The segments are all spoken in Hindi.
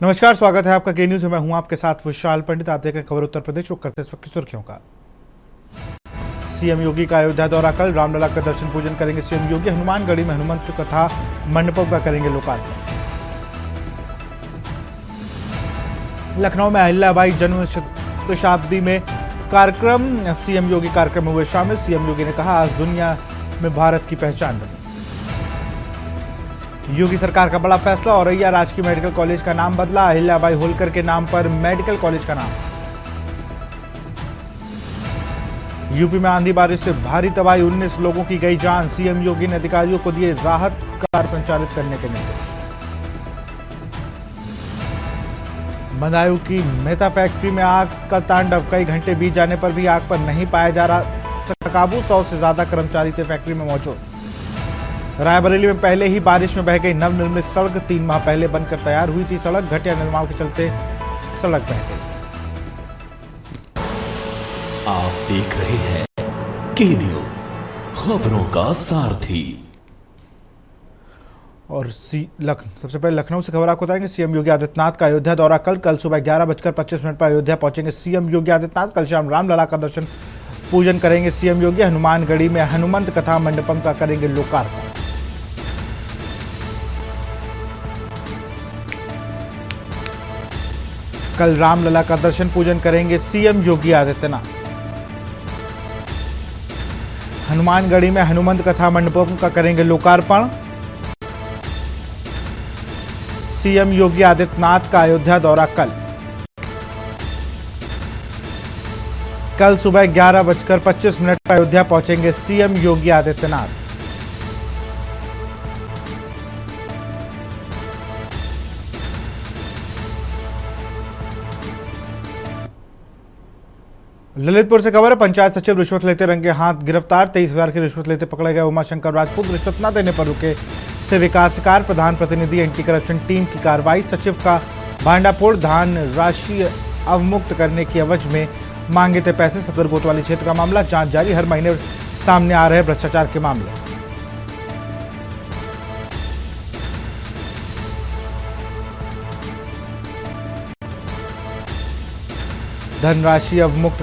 नमस्कार, स्वागत है आपका के न्यूज में। मैं हूं आपके साथ विशाल पंडित। आप देख रहे हैं खबर उत्तर प्रदेश। रुक करते इस वक्त की सुर्खियों का। सीएम योगी का अयोध्या दौरा कल। रामलला का दर्शन पूजन करेंगे सीएम योगी। हनुमानगढ़ी में हनुमंत कथा मंडपों का करेंगे लोकार्पण। लखनऊ में अहिल्याबाई जन्म शताब्दी में कार्यक्रम। सीएम योगी कार्यक्रम में हुए शामिल। सीएम योगी ने कहा, आज दुनिया में भारत की पहचान बनी। योगी सरकार का बड़ा फैसला। औरैया राजकीय मेडिकल कॉलेज का नाम बदला। अहिल्याबाई होलकर के नाम पर मेडिकल कॉलेज का नाम। यूपी में आंधी बारिश से भारी तबाही, 19 लोगों की गई जान। सीएम योगी ने अधिकारियों को दिए राहत कार्य संचालित करने के निर्देश। बदायूं की मेहता फैक्ट्री में आग का तांडव। कई घंटे बीत जाने पर भी आग पर नहीं पाया जा रहा काबू। 100 से ज्यादा कर्मचारी थे फैक्ट्री में मौजूद। रायबरेली में पहले ही बारिश में बह गई नवनिर्मित सड़क। 3 माह पहले बनकर तैयार हुई थी सड़क। घटिया निर्माण के चलते सड़क बह गई। आप देख रहे हैं के न्यूज, खबरों का सारथी। और सबसे पहले लखनऊ से खबर आपको बताएंगे। सीएम योगी आदित्यनाथ का अयोध्या दौरा कल सुबह 11:25 पर अयोध्या पहुंचेंगे सीएम योगी आदित्यनाथ। कल शाम रामलला का दर्शन पूजन करेंगे सीएम योगी। हनुमानगढ़ी में हनुमंत कथा मंडपम का करेंगे लोकार्पण। कल रामलला का दर्शन पूजन करेंगे सीएम योगी आदित्यनाथ। हनुमानगढ़ी में हनुमंत कथा मंडपम का करेंगे लोकार्पण। सीएम योगी आदित्यनाथ का अयोध्या दौरा कल सुबह 11:25 पर अयोध्या पहुंचेंगे सीएम योगी आदित्यनाथ। ललितपुर से खबर है। पंचायत सचिव रिश्वत लेते रंगे हाथ गिरफ्तार। 23,000 की रिश्वत लेते पकड़े गए उमाशंकर राजपूत। रिश्वत न देने पर रुके थे विकास कार्य। प्रधान प्रतिनिधि एंटी करप्शन टीम की कार्रवाई। सचिव का भांडाफोड़। धान राशि अवमुक्त करने की एवज में मांगे थे पैसे। सदर कोतवाली क्षेत्र का मामला जांच जारी। हर महीने सामने आ रहे भ्रष्टाचार के मामले। धनराशि अवमुक्त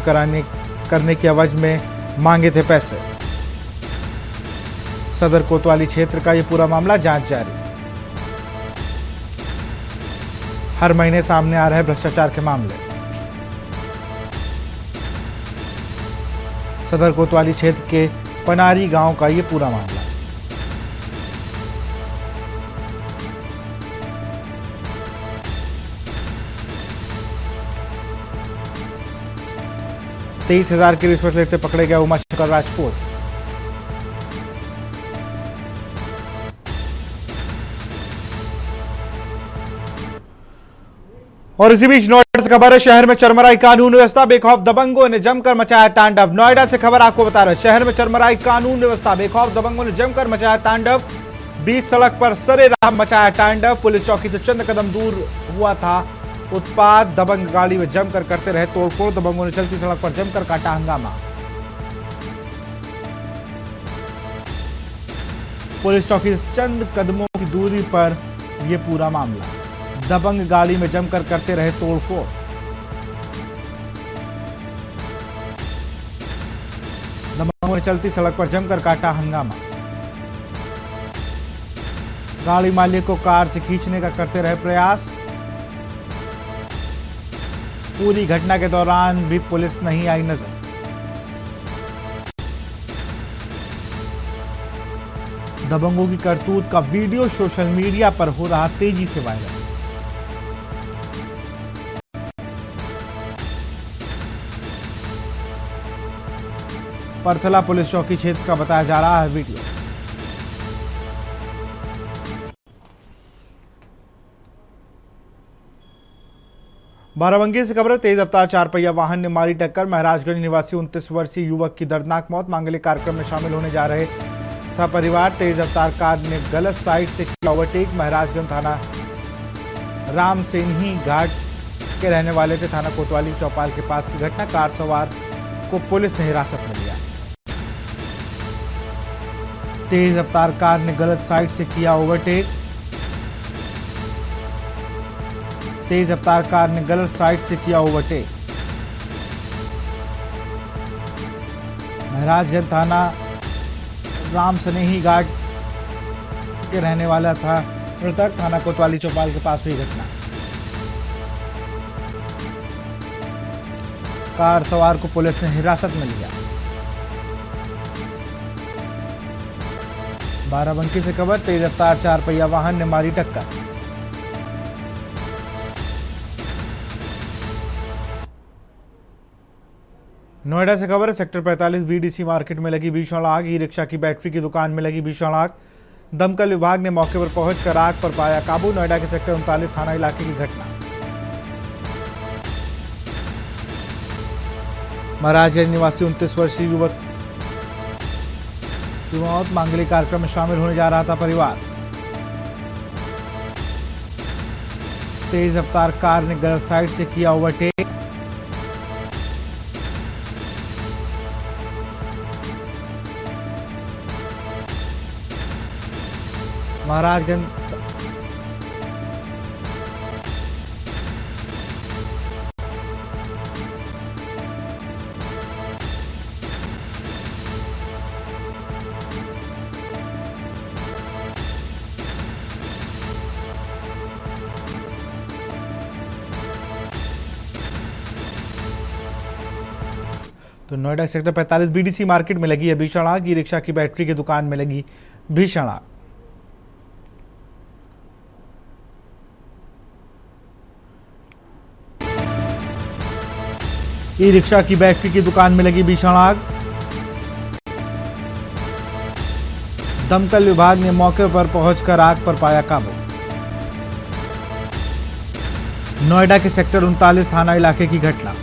करने की एवज में मांगे थे पैसे। सदर कोतवाली क्षेत्र का यह पूरा मामला जांच जारी। हर महीने सामने आ रहे भ्रष्टाचार के मामले। सदर कोतवाली क्षेत्र के पनारी गांव का यह पूरा मामला। तेईस 23,000 की रिश्वत लेते पकड़े गए उमाशंकर राजपूत। और इसी बीच नोएडा से खबर है। शहर में चरमराई कानून व्यवस्था। बेखौफ दबंगों ने जमकर मचाया तांडव। नोएडा से खबर आपको बता रहे हैं। शहर में चरमराई कानून व्यवस्था। बेखौफ दबंगों ने जमकर मचाया तांडव। बीच सड़क पर सरेराह मचाया तांडव। पुलिस चौकी से चंद कदम दूर हुआ था उत्पात। दबंग गाड़ी में जमकर करते रहे तोड़फोड़। दबंगों ने चलती सड़क पर जमकर काटा हंगामा। पुलिस चौकी से चंद कदमों की दूरी पर यह पूरा मामला। दबंग गाड़ी में जमकर करते रहे तोड़फोड़। दबंगों ने चलती सड़क पर जमकर काटा हंगामा। गाड़ी मालिक को कार से खींचने का करते रहे प्रयास। पूरी घटना के दौरान भी पुलिस नहीं आई नजर। दबंगों की करतूत का वीडियो सोशल मीडिया पर हो रहा तेजी से वायरल। परथला पुलिस चौकी क्षेत्र का बताया जा रहा है वीडियो। बाराबंकी से खबर है। तेज रफ्तार 4 पहिया वाहन ने मारी टक्कर। महाराजगंज निवासी 29 वर्षीय युवक की दर्दनाक मौत। मांगलिक कार्यक्रम में शामिल होने जा रहे था परिवार। तेज रफ्तार कार ने गलत साइड से किया ओवरटेक। महाराजगंज थाना रामसेनही घाट के रहने वाले थे। थाना कोतवाली चौपाल के पास की घटना। कार सवार को पुलिस ने हिरासत में लिया। तेज रफ्तार कार ने गलत साइड से किया ओवरटेक। तेज रफ्तार कार ने गलत साइड से किया ओवरटेक। महाराजगंज थाना राम सनेही घाट के रहने वाला था मृतक। थाना कोतवाली चौपाल के पास हुई घटना। कार सवार को पुलिस ने हिरासत में लिया। बाराबंकी से खबर, तेज रफ्तार 4 पहिया वाहन ने मारी टक्कर। नोएडा से खबर है, सेक्टर 45 बीडीसी मार्केट में लगी भीषण आग। ई रिक्शा की बैटरी की दुकान में लगी भीषण आग। दमकल विभाग ने मौके पर पहुंचकर आग पर पाया काबू। नोएडा के सेक्टर 39 थाना इलाके की घटना। महाराजगंज निवासी 29 वर्षीय युवक की मौत। मांगलिक कार्यक्रम में शामिल होने जा रहा था परिवार। तेज रफ्तार कार ने गलत साइड से किया ओवरटेक। महाराजगंज तो नोएडा सेक्टर 45 बीडीसी मार्केट में लगी है भीषण आग। ई रिक्शा की बैटरी की दुकान में लगी भीषण आग। ई रिक्शा की बैटरी की दुकान में लगी भीषण आग। दमकल विभाग ने मौके पर पहुंचकर आग पर पाया काबू। नोएडा के सेक्टर 39 थाना इलाके की घटना।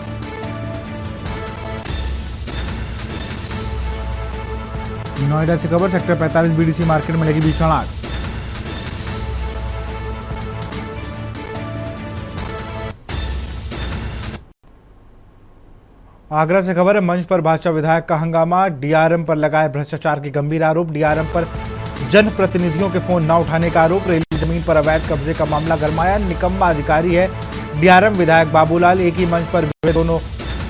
नोएडा से खबर, सेक्टर 45 बीडीसी मार्केट में लगी भीषण आग। आगरा से खबर है, मंच पर भाजपा विधायक का हंगामा। डीआरएम पर लगाए भ्रष्टाचार के गंभीर आरोप। डीआरएम पर जनप्रतिनिधियों के फोन न उठाने का आरोप। रेलवे जमीन पर अवैध कब्जे का मामला गरमाया। निकम्मा अधिकारी है डीआरएम विधायक बाबूलाल। एक ही मंच पर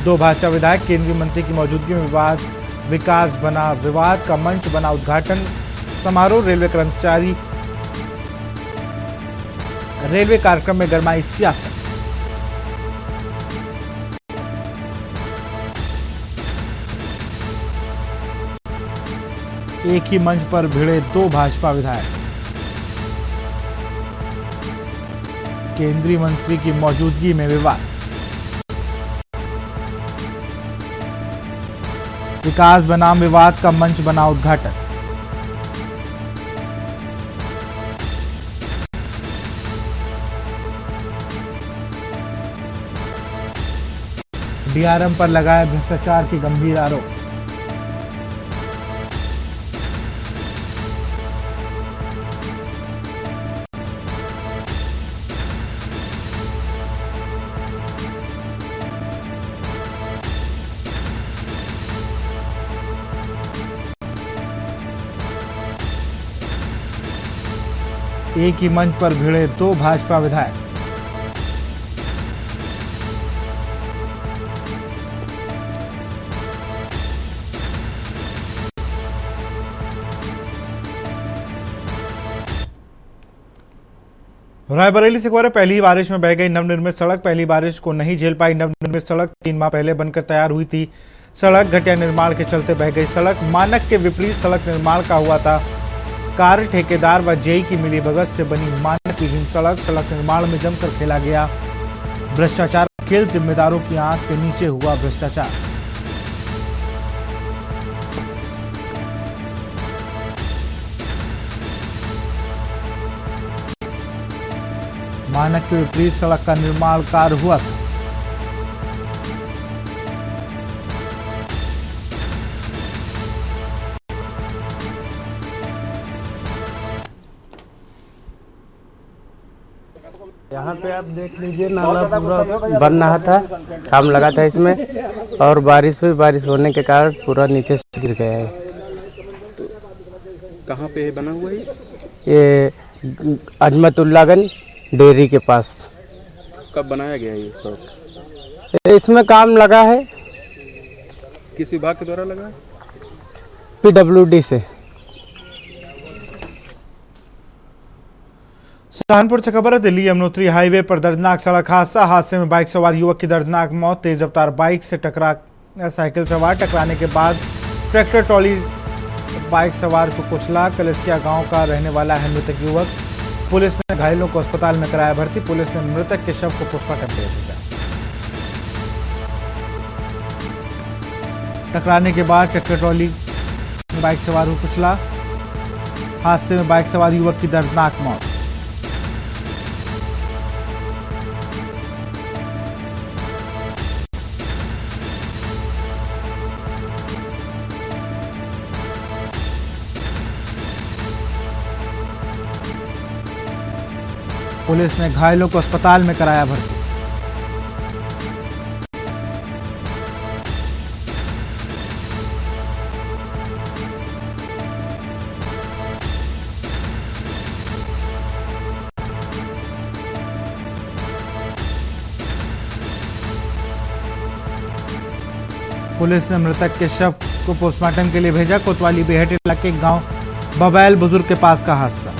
दो भाजपा विधायक। केंद्रीय मंत्री की मौजूदगी में विकास बना विवाद का मंच बना उद्घाटन समारोह। रेलवे कर्मचारी रेलवे कार्यक्रम में गरमाई सियासत। एक ही मंच पर भिड़े 2 भाजपा विधायक। केंद्रीय मंत्री की मौजूदगी में विवाद। विकास बनाम विवाद का मंच बना उद्घाटन। डीआरएम पर लगाए भ्रष्टाचार के गंभीर आरोप। एक ही मंच पर भिड़े 2 भाजपा विधायक। रायबरेली से खबर है, पहली बारिश में बह गई नवनिर्मित सड़क। पहली बारिश को नहीं झेल पाई नवनिर्मित सड़क। 3 माह पहले बनकर तैयार हुई थी सड़क। घटिया निर्माण के चलते बह गई सड़क। मानक के विपरीत सड़क निर्माण का हुआ था कार्य। ठेकेदार व जेई की मिलीभगत से बनी मानक विहीन सड़क। सड़क निर्माण में जमकर खेला गया भ्रष्टाचार खेल। जिम्मेदारों की आंख के नीचे हुआ भ्रष्टाचार। मानक के विपरीत सड़क का निर्माण कार्य हुआ था। यहाँ पे आप देख लीजिए, नाला पूरा बन रहा था, काम लगा था इसमें, और बारिश हुई। बारिश होने के कारण पूरा नीचे से गिर गया है। कहाँ पे बना हुआ है ये अजमतुल्लागंज डेयरी के पास। कब बनाया गया ये सड़क? इसमें काम लगा है किस विभाग के द्वारा लगा है? PWD से। सहारनपुर से खबर है। दिल्ली यमुनोत्री हाईवे पर दर्दनाक सड़क हादसे में बाइक सवार युवक की दर्दनाक मौत। तेज रफ्तार बाइक से टकरा साइकिल सवार, टकराने के बाद ट्रैक्टर ट्रॉली बाइक सवार को कुचला। कलसिया गांव का रहने वाला है मृतक युवक। पुलिस ने घायलों को अस्पताल में कराया भर्ती। पुलिस ने मृतक के शव को पोस्टमार्टम के लिए भेजा। टकराने के बाद ट्रैक्टर ट्रॉली बाइक सवार को कुचला। हादसे में बाइक सवार युवक की दर्दनाक मौत। पुलिस ने घायलों को अस्पताल में कराया भर्ती। पुलिस ने मृतक के शव को पोस्टमार्टम के लिए भेजा। कोतवाली बेहट इलाके गांव बबैल बुजुर्ग के पास का हादसा।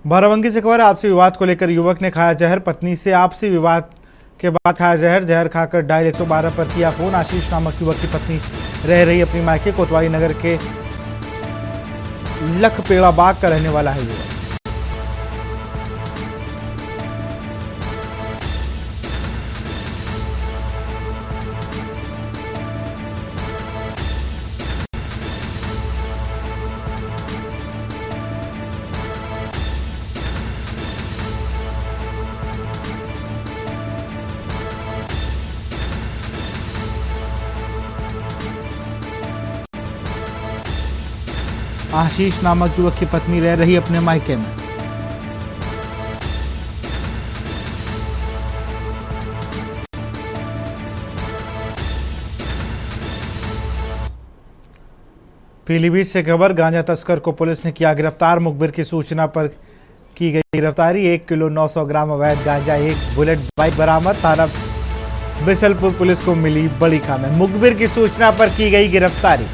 बाराबंकी से खबर, आपसी विवाद को लेकर युवक ने खाया जहर। पत्नी से आपसी विवाद के बाद खाया जहर। जहर खाकर डायल 112 पर किया फोन। आशीष नामक युवक की पत्नी रह रही अपनी मायके। कोतवाली नगर के लखपेड़ा बाग का रहने वाला है युवक। आशीष नामक युवक की पत्नी रह रही अपने मायके में। पीलीभीत से खबर, गांजा तस्कर को पुलिस ने किया गिरफ्तार। मुखबिर की सूचना पर की गई गिरफ्तारी। 1 किलो 900 ग्राम अवैध गांजा, 1 बुलेट बाइक बरामद। थाना बिसलपुर पुलिस को मिली बड़ी खामियां। मुखबिर की सूचना पर की गई गिरफ्तारी।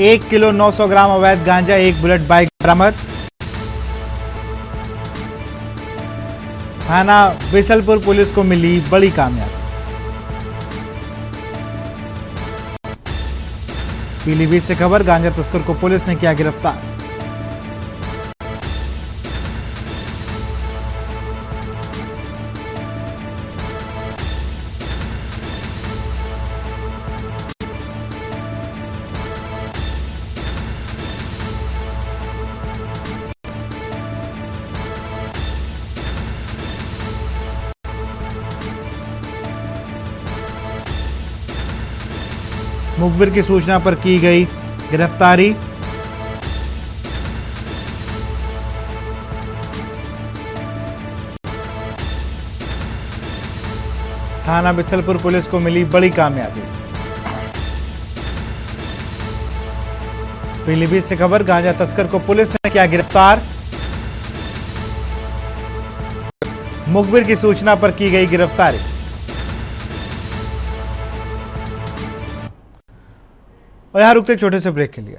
1 किलो 900 ग्राम अवैध गांजा, 1 बुलेट बाइक बरामद। थाना बिसलपुर पुलिस को मिली बड़ी कामयाबी। पीलीभीत से खबर, गांजा तस्कर को पुलिस ने किया गिरफ्तार। मुखबिर की सूचना पर की गई गिरफ्तारी। थाना बिसलपुर पुलिस को मिली बड़ी कामयाबी। पीलीभीत से खबर, गांजा तस्कर को पुलिस ने किया गिरफ्तार। मुखबिर की सूचना पर की गई गिरफ्तारी। और यहां रुकते एक छोटे से ब्रेक के लिए।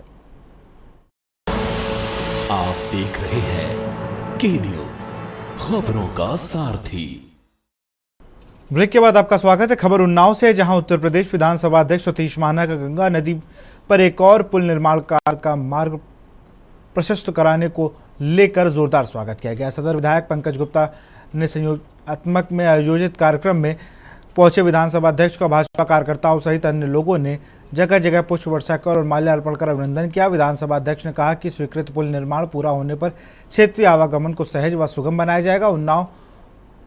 आप देख रहे हैं के न्यूज, खबरों का सारथी। ब्रेक के बाद आपका स्वागत है। खबर उन्नाव से, जहां उत्तर प्रदेश विधानसभा अध्यक्ष सतीश महाना का गंगा नदी पर एक और पुल निर्माण कार्य का मार्ग प्रशस्त कराने को लेकर जोरदार स्वागत किया गया। सदर विधायक पंकज गुप्ता ने संयोगात्मक में आयोजित कार्यक्रम में पहुंचे विधानसभा अध्यक्ष का भाजपा कार्यकर्ताओं सहित अन्य लोगों ने जगह जगह पुष्प वर्षा कर और माल्यार्पण कर अभिनंदन किया। विधानसभा अध्यक्ष ने कहा कि स्वीकृत पुल निर्माण पूरा होने पर क्षेत्रीय आवागमन को सहज व सुगम बनाया जाएगा। उन्नाव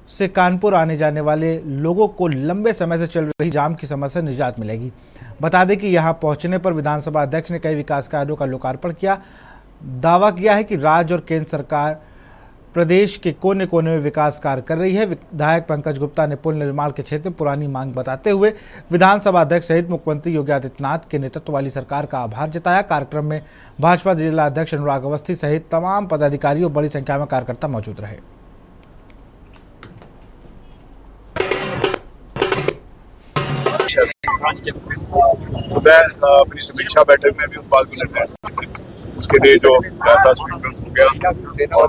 से कानपुर आने जाने वाले लोगों को लंबे समय से चल रही जाम की समस्या से निजात मिलेगी। बता दें कि यहां पहुंचने पर विधानसभा अध्यक्ष ने कई विकास कार्यों का लोकार्पण किया। दावा किया है कि राज्य और केंद्र सरकार प्रदेश के कोने कोने में विकास कार्य कर रही है। विधायक पंकज गुप्ता ने पुल निर्माण के क्षेत्र में पुरानी मांग बताते हुए विधानसभा अध्यक्ष सहित मुख्यमंत्री योगी आदित्यनाथ के नेतृत्व वाली सरकार का आभार जताया। कार्यक्रम में भाजपा जिला अध्यक्ष अनुराग अवस्थी सहित तमाम पदाधिकारी और बड़ी संख्या में कार्यकर्ता मौजूद रहे। अपनी समीक्षा बैठक में भी उस बात को लेते हैं उसके लिए जो ऐसा स्वीकृत हो गया और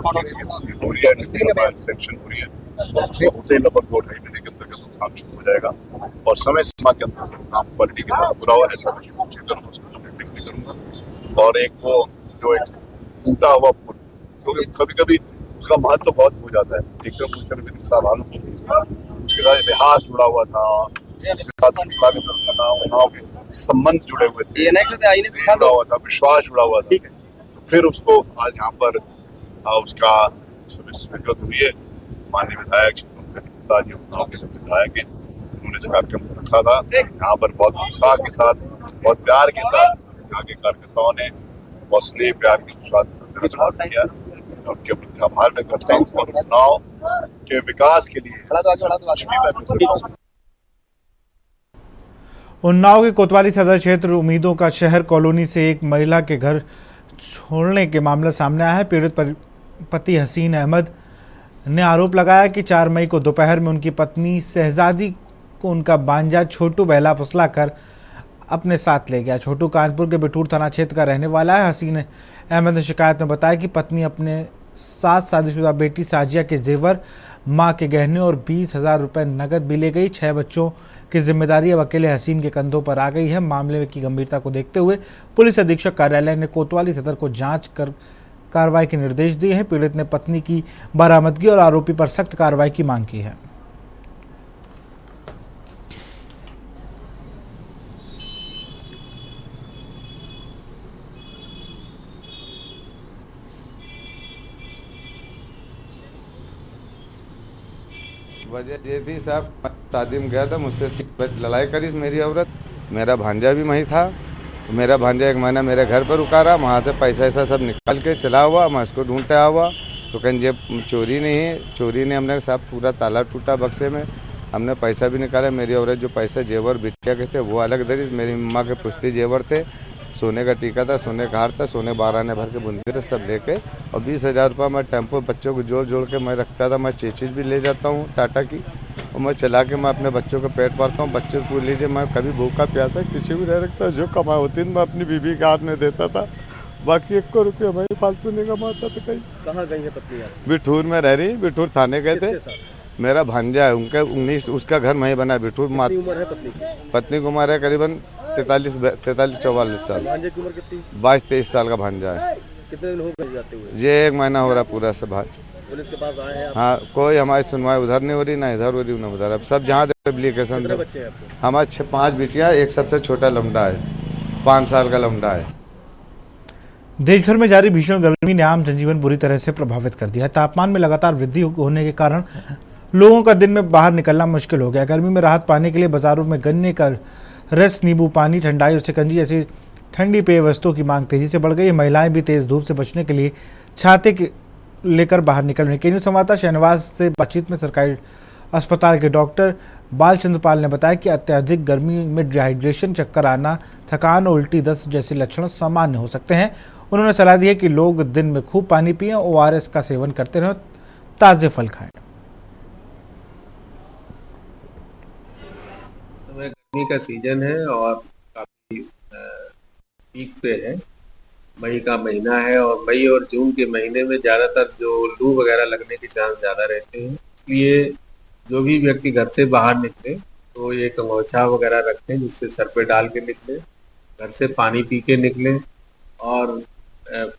सेक्शन हो रही है उसको होते ही लगभग 2-2.5 महीने के अंतर्गत काम शुरू हो जाएगा और समय सीमा के अंदर काम क्वालिटी के साथ पूरा हुआ ऐसा मैं सुनिश्चित करूँगा, उसको मीटिंग भी करूँगा। और एक वो जो एक टूटा हुआ पुल क्योंकि कभी कभी उसका महत्व बहुत हो जाता है। एक सौ उसके साथ इतिहास जुड़ा हुआ था, संबंध जुड़े हुए थे, जुड़ा हुआ था, विश्वास जुड़ा हुआ था। फिर उसको आज यहाँ पर उसका स्वीकृत हुई है। माननीय विधायक विधायक है, उन्होंने इस कार्यक्रम को रखा था। यहाँ पर बहुत उत्साह के साथ, बहुत प्यार के साथ यहाँ के कार्यकर्ताओं ने बहुत स्नेह प्यार के विश्वास किया। उनके प्रति आभार व्यक्त करता हूँ और उन्नाव के विकास के लिए उन्नाव के कोतवाली सदर क्षेत्र उम्मीदों का शहर कॉलोनी से एक महिला के घर छोड़ने के मामला सामने आया है। पीड़ित पति हसीन अहमद ने आरोप लगाया कि 4 मई को दोपहर में उनकी पत्नी शहजादी को उनका भांजा छोटू बहला फुसला कर अपने साथ ले गया। छोटू कानपुर के बिठूर थाना क्षेत्र का रहने वाला है। हसीन अहमद ने शिकायत में बताया कि पत्नी अपने साथ शादीशुदा बेटी साजिया के जेवर, मां के गहने और 20,000 रुपये नकद भी ले गई। 6 बच्चों की जिम्मेदारी अब अकेले हसीन के कंधों पर आ गई है। मामले की गंभीरता को देखते हुए पुलिस अधीक्षक कार्यालय ने कोतवाली सदर को जांच कर कार्रवाई के निर्देश दिए हैं। पीड़ित ने पत्नी की बरामदगी और आरोपी पर सख्त कार्रवाई की मांग की है। वजह ये थी साहब, शादी में गया था, मुझसे लड़ाई करी मेरी औरत। मेरा भांजा भी वहीं था। मेरा भांजा 1 महीना मेरे घर पर रुका रहा। वहाँ से पैसा ऐसा सब निकाल के चला हुआ। मैं उसको ढूंढते हुआ तो कहीं जेब चोरी नहीं है। चोरी ने हमने साहब पूरा ताला टूटा बक्से में, हमने पैसा भी निकाला। मेरी औरत जो पैसा जेवर बिटिया के थे वो अलग दरी, मेरी मम्मा के पुश्ती जेवर थे, सोने का टीका था, सोने का हार था, सोने 12 आने भर के बुंदे थे, सब लेके और 20,000 रुपये मैं टेम्पो बच्चों को जोड़ जोड़ के मैं रखता था। मैं चीज़ भी ले जाता हूँ टाटा की और मैं चला के मैं अपने बच्चों का पेट भरता हूँ। बच्चे को लीजिए, मैं कभी भूखा प्यासा किसी भी नहीं रखता। जो कमाई होती मैं अपनी बीवी के हाथ में देता था। बाकी 1 रुपया भाई फालतू नहीं कमाता था। कहीं कहाँ गई है पत्नी? बिठूर में रह रही, बिठूर थाने गए थे। मेरा भांजा है, उनका 19 उसका घर वहीं बना बिठूर। उम्र है पत्नी की? पत्नी की उम्र है करीबन 43-44 साल। भांजे की उम्र कितनी? 22-23 साल का भांजा है। कितने दिन हो गए जाते हुए? ये 1 महीना हो रहा पूरा सब। पुलिस के पास आए हैं? हाँ, कोई हमारी सुनवाई उधर नहीं हो रही, ना इधर हो रही, ना उधर। अब सब जहाँ एप्लीकेशन कितने बच्चे हैं आपके? हमारे 5 बेटियाँ, एक सबसे छोटा लमडा है, 5 साल का लमडा है। देश भर में जारी भीषण गर्मी ने आम जनजीवन बुरी तरह से प्रभावित कर दिया है। तापमान में लगातार वृद्धि होने के कारण लोगों का दिन में बाहर निकलना मुश्किल हो गया। गर्मी में राहत पाने के लिए बाजारों में गन्ने का रस, नींबू पानी, ठंडाई और शिकंजी जैसी ठंडी पेय वस्तुओं की मांग तेजी से बढ़ गई है। महिलाएं भी तेज धूप से बचने के लिए छाते लेकर बाहर निकल रही। केन्यू संवाददाता शहनवाज से बातचीत में सरकारी अस्पताल के डॉक्टर बालचंद्र पाल ने बताया कि अत्यधिक गर्मी में डिहाइड्रेशन, चक्कर आना, थकान और उल्टी, दस्त जैसे लक्षण सामान्य हो सकते हैं। उन्होंने सलाह दी है कि लोग दिन में खूब पानी पिएं, ORS का सेवन करते रहें, ताज़े फल खाएं। समय गर्मी का सीजन है और काफी पीक पे है। मई का महीना है और मई और जून के महीने में ज्यादातर जो लू वगैरह लगने के चांस ज्यादा रहते हैं। इसलिए जो भी व्यक्ति घर से बाहर निकले तो ये गमछा वगैरह रखें जिससे सर पे डाल के निकले, घर से पानी पी के निकले। और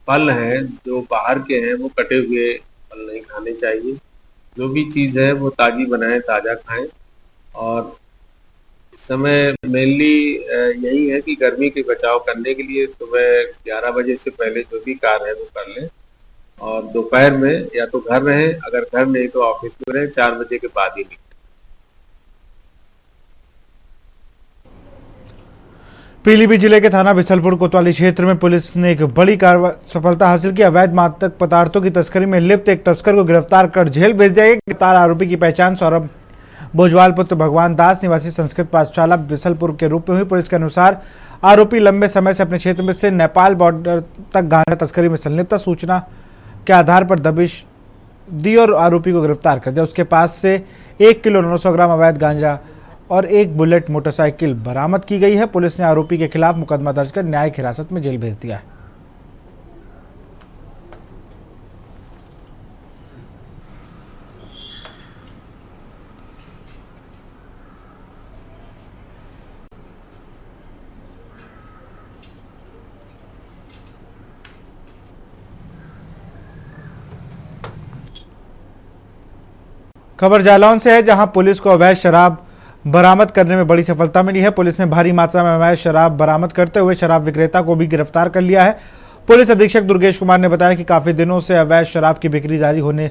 फल हैं जो बाहर के हैं वो कटे हुए फल नहीं खाने चाहिए। जो भी चीज़ है वो ताज़ी बनाएं, ताज़ा खाएं। और इस समय मेनली यही है कि गर्मी के बचाव करने के लिए सुबह 11 बजे से पहले जो भी कार्य है वो कर लें, और दोपहर में या तो घर रहें, अगर घर नहीं तो ऑफिस में रहें, 4 बजे के बाद ही निकलें। पीलीभीत जिले के थाना बिसलपुर कोतवाली क्षेत्र में पुलिस ने एक बड़ी सफलता हासिल की। अवैध मादक पदार्थों की तस्करी में लिप्त एक तस्कर को गिरफ्तार कर जेल भेज दिया गया। गिरफ्तार आरोपी की पहचान सौरभ भोजवाल पुत्र भगवान दास निवासी संस्कृत पाठशाला बिसलपुर के रूप में हुई। पुलिस के अनुसार आरोपी लंबे समय से अपने क्षेत्र में से नेपाल बॉर्डर तक गांजा तस्करी में संलिप्त था। सूचना के आधार पर दबिश दी और आरोपी को गिरफ्तार कर दिया। उसके पास से 1 किलो 900 ग्राम अवैध गांजा और एक बुलेट मोटरसाइकिल बरामद की गई है। पुलिस ने आरोपी के खिलाफ मुकदमा दर्ज कर न्यायिक हिरासत में जेल भेज दिया है। खबर जालौन से है, जहां पुलिस को अवैध शराब बरामद करने में बड़ी सफलता मिली है। पुलिस ने भारी मात्रा में अवैध शराब बरामद करते हुए शराब विक्रेता को भी गिरफ्तार कर लिया है। पुलिस अधीक्षक दुर्गेश कुमार ने बताया कि काफी दिनों से अवैध शराब की बिक्री जारी होने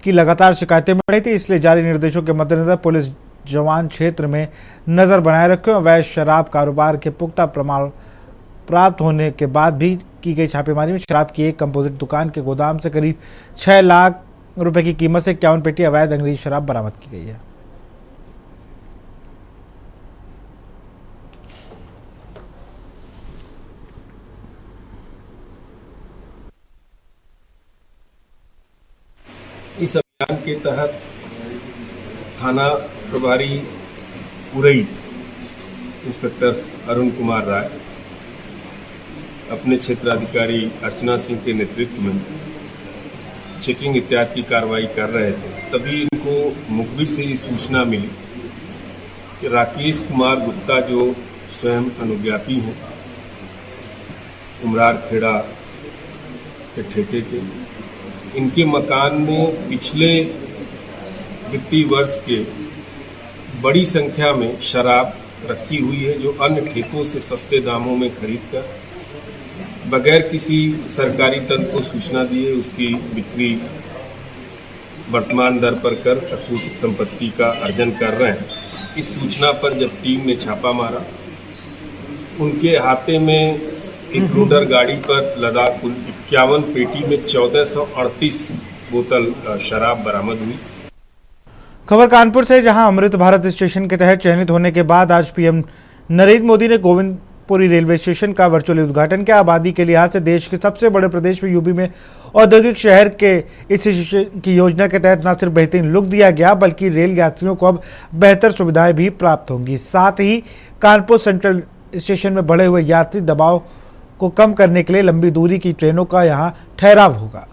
की लगातार शिकायतें मिल रही थी, इसलिए जारी निर्देशों के मद्देनजर पुलिस जवान क्षेत्र में नजर बनाए रखे। अवैध शराब कारोबार के पुख्ता प्रमाण प्राप्त होने के बाद भी की गई छापेमारी में शराब की एक कंपोजिट दुकान के गोदाम से करीब 6 लाख रुपए की कीमत से 51 पेटी अवैध अंग्रेजी शराब बरामद की गई है। इस अभियान के तहत थाना प्रभारी उरई इंस्पेक्टर अरुण कुमार राय अपने क्षेत्राधिकारी अर्चना सिंह के नेतृत्व में चेकिंग इत्यादि की कार्रवाई कर रहे थे। तभी इनको मुखबिर से ये सूचना मिली कि राकेश कुमार गुप्ता जो स्वयं अनुज्ञापी हैं उमरार खेड़ा के ठेके के, इनके मकान में पिछले वित्तीय वर्ष के बड़ी संख्या में शराब रखी हुई है, जो अन्य ठेकों से सस्ते दामों में खरीदकर बगैर किसी सरकारी तंत्र को सूचना दिए उसकी बिक्री वर्तमान दर पर कर अखूट संपत्ति का अर्जन कर रहे हैं। इस सूचना पर जब टीम ने छापा मारा, उनके हाथे में एक लोडर गाड़ी पर लदा कुल 51 पेटी में 1438 बोतल शराब बरामद हुई। खबर कानपुर से, जहां अमृत भारत स्टेशन के तहत चयनित होने के बाद आज पीएम नरेंद्र मोदी ने गोविंदपुरी रेलवे स्टेशन का वर्चुअली उद्घाटन किया। आबादी के लिहाज से देश के सबसे बड़े प्रदेश में यूपी में औद्योगिक शहर के इस स्टेशन की योजना के तहत न सिर्फ बेहतरीन लुक दिया गया, बल्कि रेल यात्रियों को अब बेहतर सुविधाएं भी प्राप्त होंगी। साथ ही कानपुर सेंट्रल स्टेशन में बढ़े हुए यात्री दबाव को कम करने के लिए लंबी दूरी की ट्रेनों का यहां ठहराव होगा।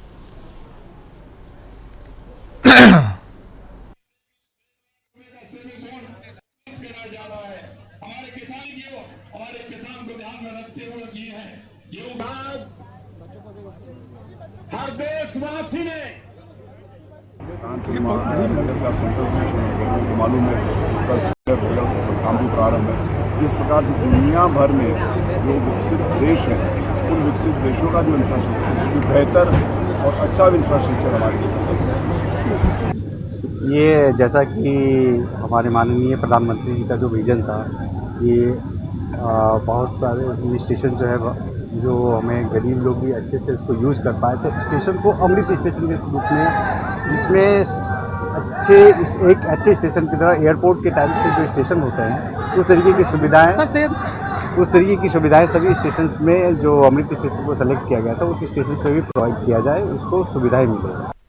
हर देशवासी ने मालूम है इसका काम भी प्रारंभ है। इस प्रकार से दुनिया भर में जो विकसित देश हैं उन विकसित देशों का जो इंफ्रास्ट्रक्चर बेहतर और अच्छा इंफ्रास्ट्रक्चर हमारे ये जैसा कि हमारे माननीय प्रधानमंत्री जी का जो विजन था, ये बहुत सारे स्टेशन जो है जो हमें गरीब लोग भी अच्छे से उसको यूज़ कर पाए, तो स्टेशन को अमृत स्टेशन के रूप में, जिसमें एक अच्छे स्टेशन की तरह एयरपोर्ट के टाइप से जो स्टेशन होते हैं उस तरीके की सुविधाएं सभी स्टेशन में जो अमृत स्टेशन को सेलेक्ट किया गया था उस स्टेशन पर भी प्रोवाइड किया जाए, उसको सुविधाएं मिले।